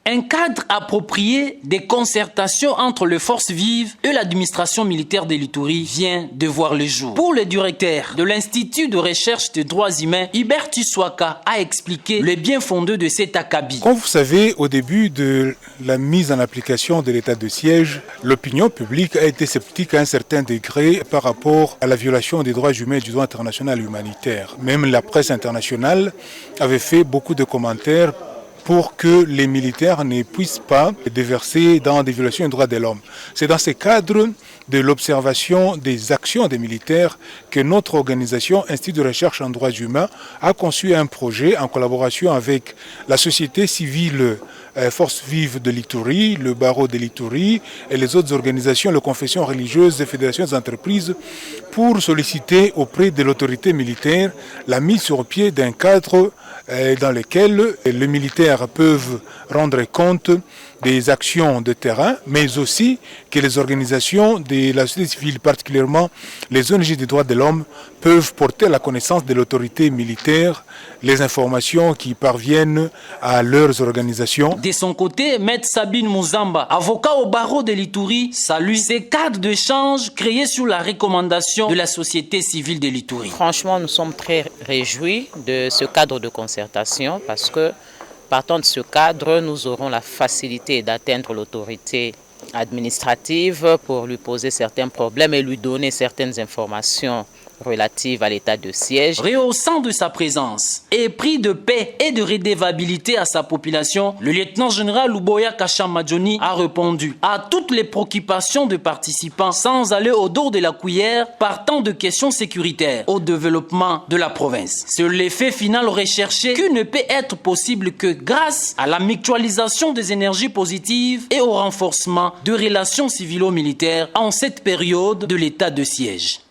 Un cadre approprié des concertations entre les forces vives et l'administration militaire de l'Ituri vient de voir le jour. Pour le directeur de l'Institut de recherche des droits humains, Hubert Tiswaka a expliqué le bien fondé de cet acabit. Comme vous savez, au début de la mise en application de l'état de siège, l'opinion publique a été sceptique à un certain degré par rapport à la violation des droits humains et du droit international humanitaire. Même la presse internationale avait fait beaucoup de commentaires pour que les militaires ne puissent pas déverser dans des violations des droits de l'homme. C'est dans ce cadre de l'observation des actions des militaires que notre organisation, Institut de recherche en droits humains, a conçu un projet en collaboration avec la société civile Forces vives de l'Ituri, le barreau de l'Ituri et les autres organisations, les confessions religieuses et fédérations d'entreprises pour solliciter auprès de l'autorité militaire la mise sur pied d'un cadre dans lequel les militaires peuvent rendre compte des actions de terrain, mais aussi que les organisations de la société civile, particulièrement les ONG des droits de l'homme, peuvent porter à la connaissance de l'autorité militaire les informations qui parviennent à leurs organisations. De son côté, Maître Sabine Mouzamba, avocat au barreau de l'Ituri, salue ces cadres d'échange créés sur la recommandation de la société civile de l'Ituri. Franchement, nous sommes très réjouis de ce cadre de concertation parce que partant de ce cadre, nous aurons la facilité d'atteindre l'autorité administrative pour lui poser certains problèmes et lui donner certaines informations relatives à l'état de siège. Rehaussant de sa présence et pris de paix et de redevabilité à sa population, le lieutenant-général Luboya Kashamadjoni a répondu à toutes les préoccupations de participants sans aller au dos de la cuillère partant de questions sécuritaires au développement de la province. C'est l'effet final recherché qui ne peut être possible que grâce à la mutualisation des énergies positives et au renforcement de relations civilo-militaires en cette période de l'état de siège.